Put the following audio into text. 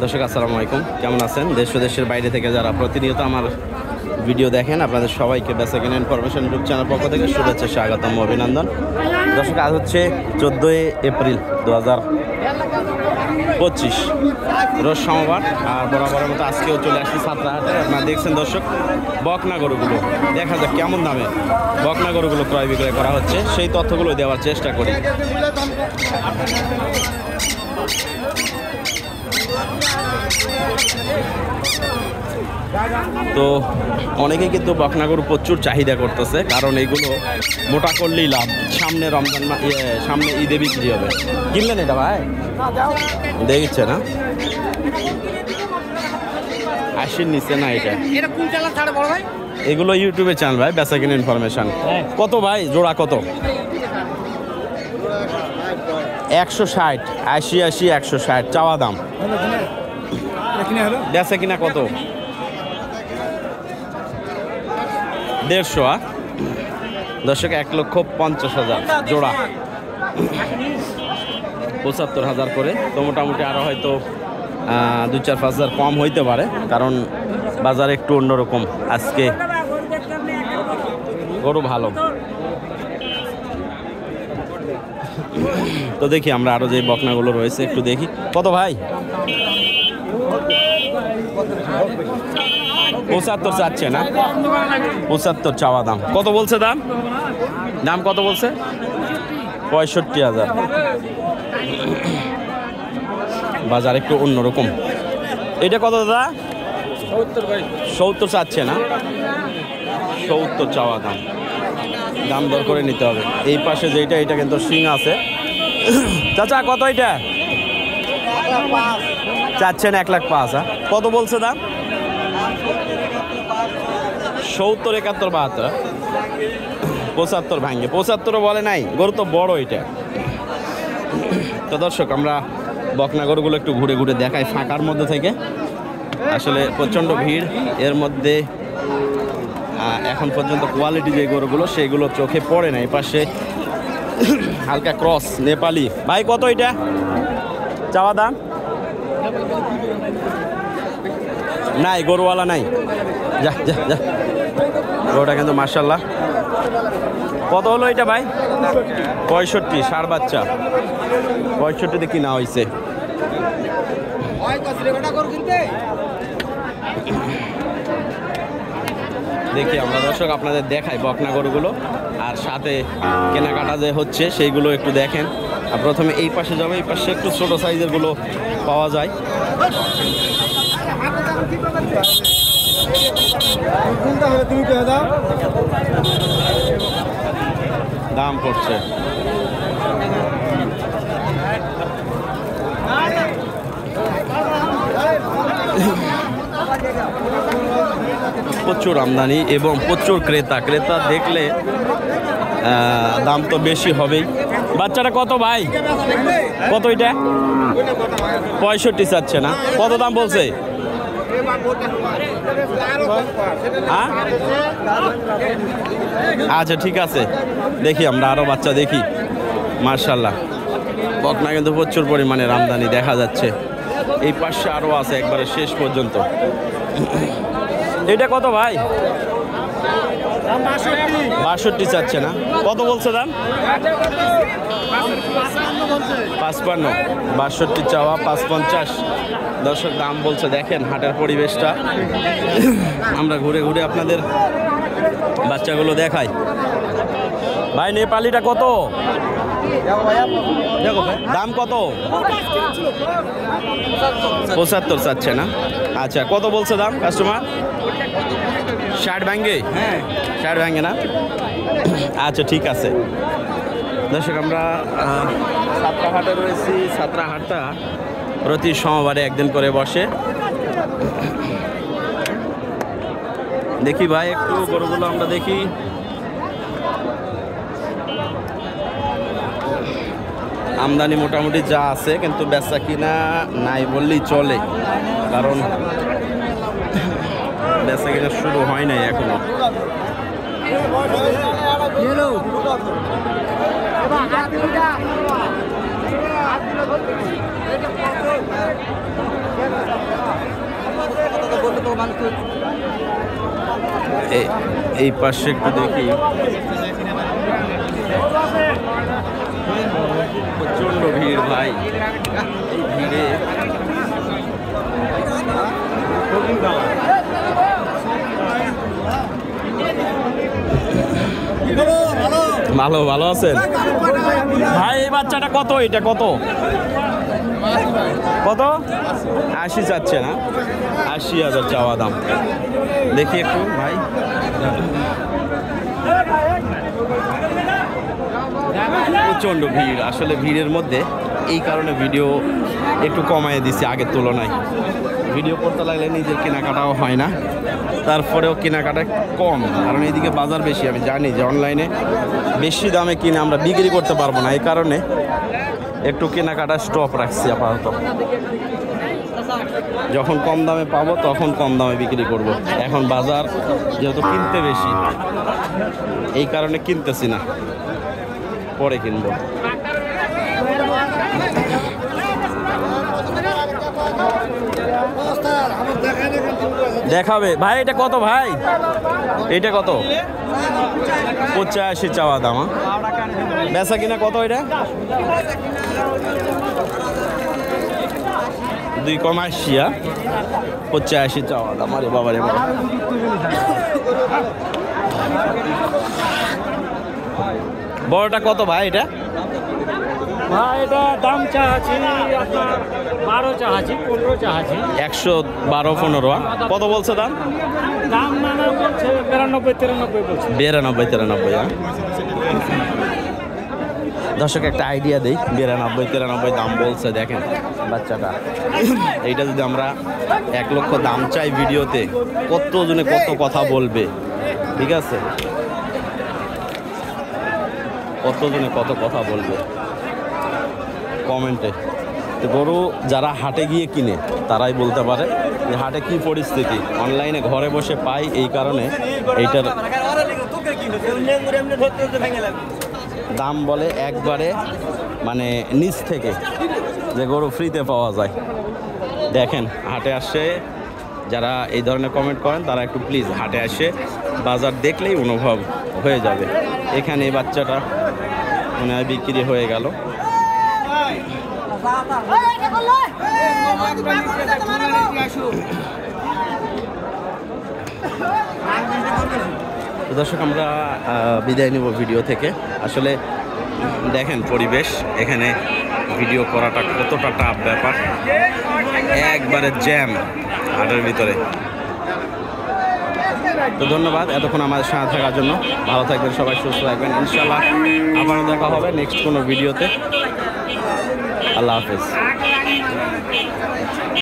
দর্শক আসসালামু আলাইকুম, কেমন আছেন? দেশ ও দেশের বাইরে থেকে যারা প্রতিনিয়ত আমার ভিডিও দেখেন, আপনাদের সবাইকে বেচাকেনা ইনফরমেশন ইউটিউব চ্যানেল পক্ষ থেকে শুভেচ্ছা, স্বাগতম, অভিনন্দন। দর্শক আজ হচ্ছে 14 এপ্রিল 2025 রোজ সোমবার। আর বরাবরের মতো আজকেও চলে আসছি ছাত্রাহাটে। আপনারা দেখছেন দর্শক বকনা গরুগুলো, দেখা যাক কেমন দামে বকনা গরুগুলো ক্রয় বিক্রয় করা হচ্ছে, সেই তথ্যগুলো দেওয়ার চেষ্টা করি। তো অনেকেই কিন্তু বকনা গরু প্রচুর চাহিদা করতেছে, কারণ এগুলো মোটা করলেই লাভ। সামনে রমজান সামনে ঈদে বিক্রি হবে। কিনলেন এটা ভাই? দেখছে না, 80 নিচে না। এটা এগুলো ইউটিউবে চ্যানেল ভাই, বেচাকেনা ইনফরমেশন। কত ভাই জোড়া? কত? 160, 80, 160 চাওয়া দাম। বেচা কিনা কত? 150। দর্শক 1,50,000 জোড়া, 75,000 করে। তো মোটামুটি আরও হয়তো 2-4-5,000 কম হইতে পারে, কারণ বাজার একটু অন্যরকম আজকে। গরু ভালো। তো দেখি আমরা আরো যে বকনাগুলো রয়েছে একটু দেখি। কত ভাই? 75 চাচ্ছে না? 75 চাওয়া দাম। কত বলছে দাম? দাম কত বলছে? 65,000। বাজার একটু অন্যরকম। এটা কত দাদা? 70 চাচ্ছে না? 70 চাওয়া দাম। দাম দর করে নিতে হবে। এই পাশে যেটা, এটা কিন্তু শিং আছে। চাচা কত এটা? চাচ্ছেন 1,05,000। কত বলছে দাম? 70, 71, 72, 75 ভাঙ্গে। 75 বলে নাই, গরু তো বড় এটা। তো দর্শক আমরা বকনা গরুগুলো একটু ঘুরে ঘুরে দেখাই ফাঁকার মধ্যে থেকে। আসলে প্রচণ্ড ভিড়, এর মধ্যে এখন পর্যন্ত কোয়ালিটি যে গরুগুলো সেগুলো চোখে পড়ে না। এই পাশে হালকা ক্রস নেপালি। ভাই কত এটা চাওয়া দাম? নাই, গরুওয়ালা নাই। যা যা যা, গরুটা কিন্তু মার্শাল্লাহ। কত হলো এটা ভাই? 65, ষাঁড় বাচ্চা। 65 কিনা হয়েছে। দেখি আমরা দর্শক আপনাদের দেখাই বকনা গরুগুলো, আর সাথে কেনাকাটা যে হচ্ছে সেইগুলো একটু দেখেন। আর প্রথমে এই পাশে যাবে, এই পাশে একটু ছোট সাইজের গুলো পাওয়া যায়। দাম পড়ছে প্রচুর আমদানি এবং প্রচুর ক্রেতা। ক্রেতা দেখলে দাম তো বেশি হবেই। বাচ্চাটা কত ভাই? কত এটা? 65 চাচ্ছে না? কত দাম বলছে? আচ্ছা ঠিক আছে, দেখি আমরা আরো বাচ্চা দেখি। মার্শাল্লাহ বকনা কিন্তু প্রচুর পরিমাণে আমদানি দেখা যাচ্ছে। এই পাশে আরো আছে একবারে শেষ পর্যন্ত। এটা কত ভাই? 62 চাচ্ছে না? কত বলছে দাম? 55। 62 চাওয়া, 550 দর্শক দাম বলছে। দেখেন হাটের পরিবেশটা, আমরা ঘুরে ঘুরে আপনাদের বাচ্চাগুলো দেখাই। ভাই নেপালিটা কত দাম? কত? 75 চাচ্ছে না? আচ্ছা কত বলছে দাম কাস্টমার? 60 ভাঙ্গে? 60 ভাঙ্গে না? আচ্ছা ঠিক আছে। দর্শক আমরা ছাত্রাহাটে রয়েছি। ছাত্রাহাটটা প্রতি সোমবারে একদিন করে বসে। দেখি ভাই একটু গরুগুলো আমরা দেখি। আমদানি মোটামুটি যা আছে, কিন্তু বেচা কিনা নাই বললেই চলে, কারণ বেচা কিনা শুরু হয় নাই এখনো। এই পাশে একটু দেখি, প্রচন্ড ভিড় ভাই। ভিড়ে ভালো ভালো আছেন ভাই? এই বাচ্চাটা কত? এটা কত কত? 80 চাচ্ছে না? 80,000 চাওয়া দাম। দেখি একটু ভাই। প্রচণ্ড ভিড়, আসলে ভিড়ের মধ্যে এই কারণে ভিডিও একটু কমায় দিছি আগের তুলনায়। ভিডিও করতে লাগলে নিজের কেনাকাটাও হয় না, তারপরেও কেনাকাটা কম, কারণ এইদিকে বাজার বেশি। আমি জানি যে অনলাইনে বেশি দামে কিনে আমরা বিক্রি করতে পারবো না, এই কারণে একটু কেনাকাটা স্টপ রাখছি আপাতত। যখন কম দামে পাবো তখন কম দামে বিক্রি করব। এখন বাজার যেহেতু কিনতে বেশি, এই কারণে কিনতেছি না, পরে কিনবো। দেখাবে ভাই। এটা কত ভাই? এটা কত? 85 চাওয়া দাম। বেচা কিনা কত এটা? 2,80, 85 চাওয়া দাম। আরে বাবা রে বাবা। বড়টা কত ভাই? এটা ভাই এটা দাম চাচ্ছি আপনার 12 চাচ্ছি, 15 চাচ্ছি। 112, 15। কত বলছে দাম? দাম মানে বলছে 92-93 বলছে। 92-93। দর্শক একটা আইডিয়া দেই, 92-93 দাম বলছে। দেখেন বাচ্চাটা, এইটা যদি আমরা 1 লক্ষ দাম চাই ভিডিওতে, কত জনে কত কথা বলবে, ঠিক আছে? কত জনে কত কথা বলবে কমেন্টে। তো গরু যারা হাটে গিয়ে কিনে তারাই বলতে পারে যে হাটে কি পরিস্থিতি। অনলাইনে ঘরে বসে পাই, এই কারণে এইটার দাম বলে একবারে মানে নিচ থেকে, যে গরু ফ্রিতে পাওয়া যায়। দেখেন হাটে আসে যারা এই ধরনের কমেন্ট করেন, তারা একটু প্লিজ হাটে আসে বাজার দেখলেই অনুভব হয়ে যাবে। এখানে এই বাচ্চাটা মনে হয় বিক্রি হয়ে গেল। দর্শক আমরা বিদায় নেব ভিডিও থেকে। আসলে দেখেন পরিবেশ, এখানে ভিডিও করাটা কতটা টাফ ব্যাপার, একবারে জ্যাম হাটের ভিতরে। তো ধন্যবাদ এতক্ষণ আমাদের সাথে থাকার জন্য। ভালো থাকবেন সবাই, সুস্থ থাকবেন। ইনশাল্লাহ আবারও দেখা হবে নেক্সট কোনো ভিডিওতে। আল্লাহ হাফেজ।